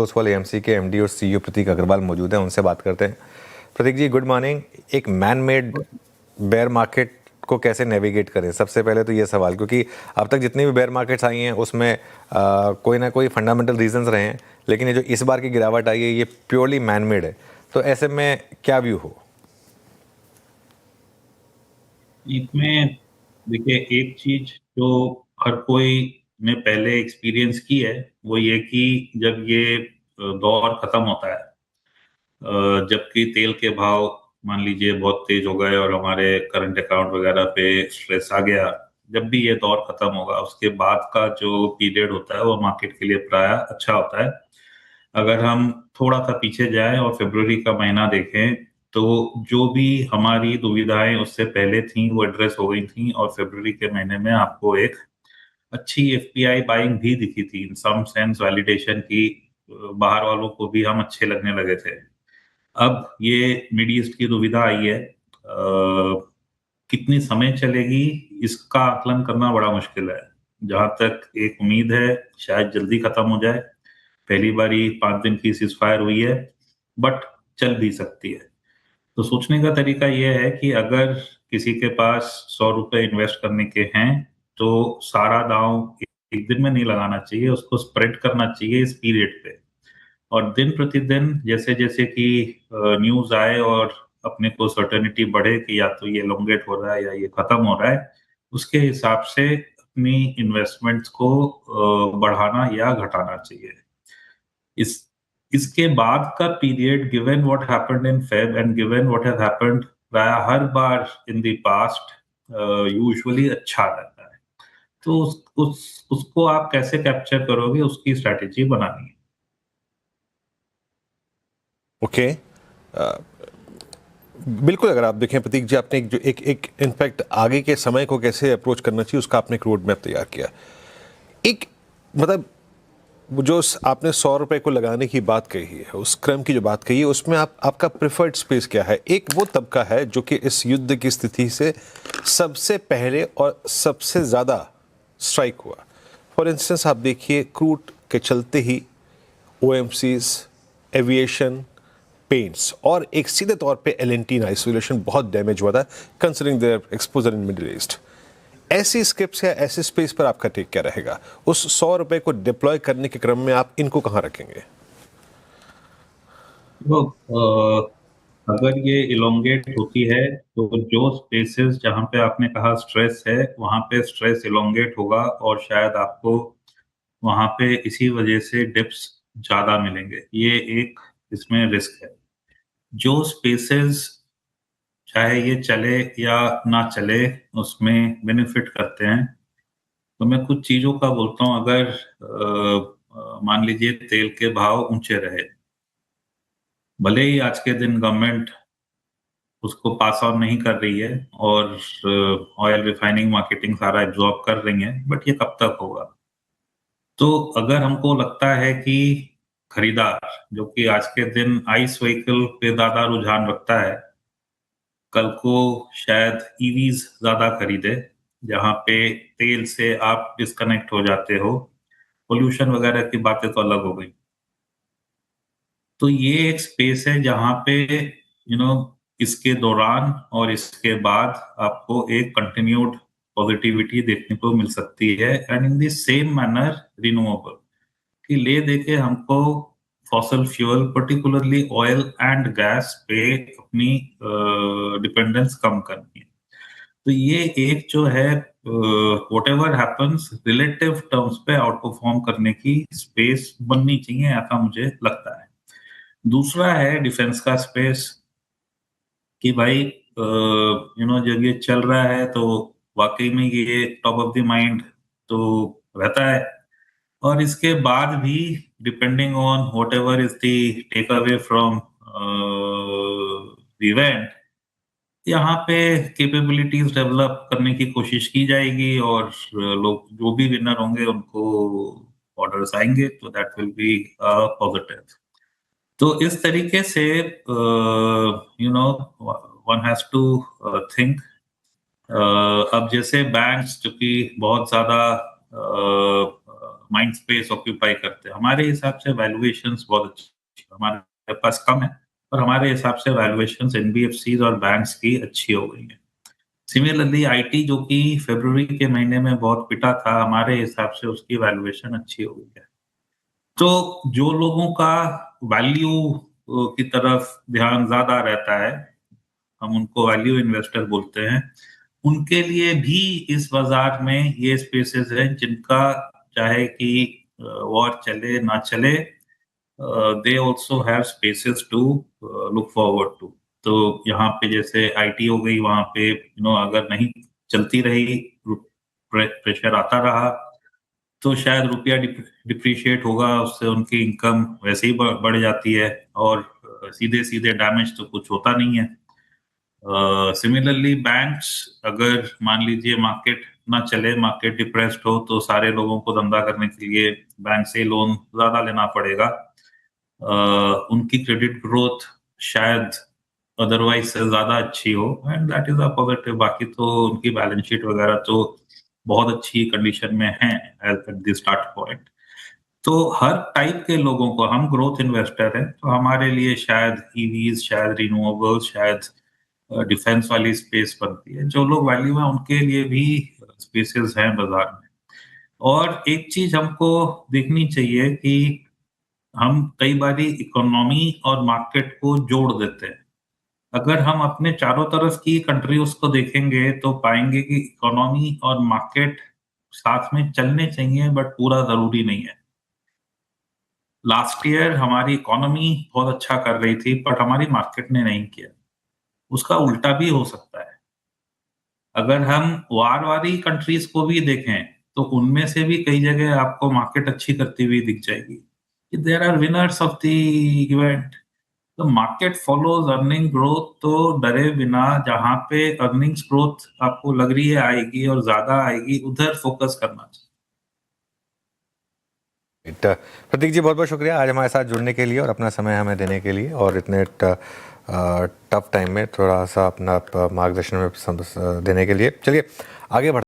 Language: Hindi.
ओसवाल एएमसी के एमडी और सीईओ प्रतीक अग्रवाल मौजूद हैं, उनसे बात करते हैं। प्रतीक जी, गुड मॉर्निंग। एक मैन मेड बेयर मार्केट को कैसे नेविगेट करें, सबसे पहले तो ये सवाल, क्योंकि अब तक जितनी भी बेयर मार्केट्स आई हैं उसमें कोई ना कोई फंडामेंटल रीजंस रहे हैं, लेकिन ये जो इस बार की गिरावट आई है ये प्योरली मैन मेड है। तो ऐसे में क्या व्यू हो? इसमें देखिए, एक चीज जो हर कोई ने पहले एक्सपीरियंस की है वो ये कि जब ये दौर खत्म होता है, जबकि तेल के भाव मान लीजिए बहुत तेज हो गए और हमारे करंट अकाउंट वगैरह पे स्ट्रेस आ गया, जब भी ये दौर खत्म होगा उसके बाद का जो पीरियड होता है वो मार्केट के लिए प्राय अच्छा होता है। अगर हम थोड़ा सा पीछे जाएं और फरवरी का महीना देखें तो जो भी हमारी दुविधाएं उससे पहले थी वो एड्रेस हो गई थी, और फरवरी के महीने में आपको एक अच्छी एफपीआई बाइंग भी दिखी थी, इन सम सेंस वैलिडेशन की। बाहर वालों को भी हम अच्छे लगने लगे थे। अब ये मिड ईस्ट की दुविधा आई है, कितनी समय चलेगी इसका आकलन करना बड़ा मुश्किल है। जहां तक एक उम्मीद है शायद जल्दी खत्म हो जाए। पहली बारी 5 दिन की सीज फायर हुई है, बट चल भी सकती है। तो सोचने का तरीका यह है कि अगर किसी के पास 100 रुपए इन्वेस्ट करने के हैं तो सारा दांव एक दिन में नहीं लगाना चाहिए, उसको स्प्रेड करना चाहिए इस पीरियड पे। और दिन प्रतिदिन जैसे जैसे कि न्यूज आए और अपने को सर्टेनिटी बढ़े कि या तो ये एलोंगेट हो रहा है या ये खत्म हो रहा है, उसके हिसाब से अपनी इन्वेस्टमेंट्स को बढ़ाना या घटाना चाहिए। इस इसके बाद का period, given what happened in Feb and given what has happened प्राय हर बार इन द पास्ट, यूजुअली अच्छा रहता है। तो उसको आप कैसे कैप्चर करोगे, उसकी स्ट्रैटेजी बनानी है। ओके। बिल्कुल, अगर आप देखें प्रतीक जी, आपने एक जो एक इनफैक्ट आगे के समय को कैसे अप्रोच करना चाहिए उसका आपने एक रोड मैप तैयार किया। एक मतलब वो जो आपने 100 रुपए को लगाने की बात कही है, उस क्रम की जो बात कही है, उसमें आपका प्रेफर्ड स्पेस क्या है? एक वो तबका है जो कि इस युद्ध की स्थिति से सबसे पहले और सबसे ज़्यादा स्ट्राइक हुआ। फॉर इंस्टेंस आप देखिए, क्रूड के चलते ही ओएमसीज, एविएशन, पेंट्स और एक सीधे तौर पे एलएनटी आइसोलेशन बहुत डैमेज हुआ था, considering there exposure in middle east. ऐसी स्क्रिप्ट्स या ऐसे स्पेस पर आपका टेक क्या रहेगा? उस 100 रुपए को डिप्लॉय करने के क्रम में आप इनको कहाँ रखेंगे? तो अगर ये इलोंगेट होती है तो जो स्पेसेस जहां पे आपने कहा स्ट्रेस है वहां पे स्ट्रेस इलोंगेट होगा, और शायद आपको वहां पे इसी वजह से डिप्स ज्यादा मिलेंगे। ये एक इसमें रिस्क है। जो स्पेसेस चाहे ये चले या ना चले उसमें बेनिफिट करते हैं, तो मैं कुछ चीजों का बोलता हूँ। अगर मान लीजिए तेल के भाव ऊंचे रहे, भले ही आज के दिन गवर्नमेंट उसको पास ऑन नहीं कर रही है और ऑयल रिफाइनिंग मार्केटिंग सारा एब्जॉर्ब कर रही है, बट ये कब तक होगा? तो अगर हमको लगता है कि खरीदार जो कि आज के दिन आइस व्हीकल पे ज्यादा रुझान रखता है, कल को शायद ईवीज ज्यादा खरीदे, जहां पे तेल से आप डिस्कनेक्ट हो जाते हो, पोल्यूशन वगैरह की बातें तो अलग हो गई। तो ये एक स्पेस है जहां पे इसके दौरान और इसके बाद आपको एक कंटिन्यूड पॉजिटिविटी देखने को मिल सकती है, and in the same manner renewable कि ले देके हमको fossil fuel particularly oil and gas पे अपनी डिपेंडेंस कम करनी है। तो ये एक जो है, what ever happens relative terms पे आउट परफॉर्म करने की स्पेस बननी चाहिए, ऐसा मुझे लगता है। दूसरा है डिफेंस का स्पेस, कि भाई जब ये चल रहा है तो वाकई में ये टॉप ऑफ द माइंड तो रहता है। और इसके बाद भी depending on whatever is the takeaway from event, यहाँ पे कैपेबिलिटीज डेवलप करने की कोशिश की जाएगी, और लोग जो भी विनर होंगे उनको ऑर्डर्स आएंगे, तो दैट विल बी पॉजिटिव। तो इस तरीके से वन हैज टू थिंक। अब जैसे बैंक्स जो कि बहुत ज्यादा माइंड स्पेस ऑक्यूपाई करते हैं। हमारे हिसाब से वैल्यूएशंस बहुत अच्छी, हमारे पास कम है, पर हमारे हिसाब से वैल्यूएशंस एनबीएफसीज और बैंक्स की अच्छी हो गई है। सिमिलरली आईटी जो कि फरवरी के महीने में बहुत पिटा था, हमारे हिसाब से उसकी वैल्यूएशन अच्छी हो गई है। तो जो लोगों का वैल्यू की तरफ ध्यान ज़्यादा रहता है, हम उनको वैल्यू इन्वेस्टर बोलते हैं, उनके लिए भी इस बाज़ार में ये स्पेसेस हैं जिनका चाहे कि वॉर चले ना चले, they also have spaces to look forward to. तो यहाँ पे जैसे आईटी हो गई, वहाँ पे अगर नहीं चलती रही, प्रेशर आता रहा, तो शायद रुपया डिप्रिशिएट होगा, उससे उनकी इनकम वैसे ही बढ़ जाती है, और सीधे-सीधे डैमेज तो कुछ होता नहीं है। सिमिलरली बैंक्स, अगर मान लीजिए मार्केट ना चले, मार्केट डिप्रेस्ड हो, तो सारे लोगों को धंधा करने के लिए बैंक से लोन ज़्यादा लेना पड़ेगा। उनकी क्रेडिट ग्रोथ शायद अदरवाइज से ज़्यादा अच्छी हो, and that is a positive. बाकी तो उनकी बैलेंस शीट वगैरह तो बहुत अच्छी कंडीशन में है एट द स्टार्ट पॉइंट। तो हर टाइप के लोगों को, हम ग्रोथ इन्वेस्टर हैं, तो हमारे लिए शायद ईवीज, शायद रिन्यूएबल्स, शायद डिफेंस वाली स्पेस बनती है। जो लोग वैल्यू है उनके लिए भी स्पेसेस हैं बाजार में। और एक चीज हमको देखनी चाहिए कि हम कई बारी इकोनॉमी और मार्केट को जोड़ देते हैं। अगर हम अपने चारों तरफ की कंट्रीज को देखेंगे तो पाएंगे कि इकोनॉमी और मार्केट साथ में चलने चाहिए, बट पूरा जरूरी नहीं है। लास्ट ईयर हमारी इकोनॉमी बहुत अच्छा कर रही थी, बट हमारी मार्केट ने नहीं किया। उसका उल्टा भी हो सकता है। अगर हम वार वाली कंट्रीज को भी देखें, तो उनमें से भी कई जगह आपको मार्केट अच्छी करती हुई दिख जाएगी। There are winners of the event. तो मार्केट फॉलोज अर्निंग ग्रोथ, तो डरे बिना जहां पे अर्निंग्स ग्रोथ आपको लग रही है आएगी और ज्यादा आएगी, उधर फोकस करना चाहिए। प्रतीक जी, बहुत बहुत शुक्रिया आज हमारे साथ जुड़ने के लिए और अपना समय हमें देने के लिए, और इतने टफ टाइम में थोड़ा सा अपना मार्गदर्शन में देने के लिए। चलिए आगे बढ़ते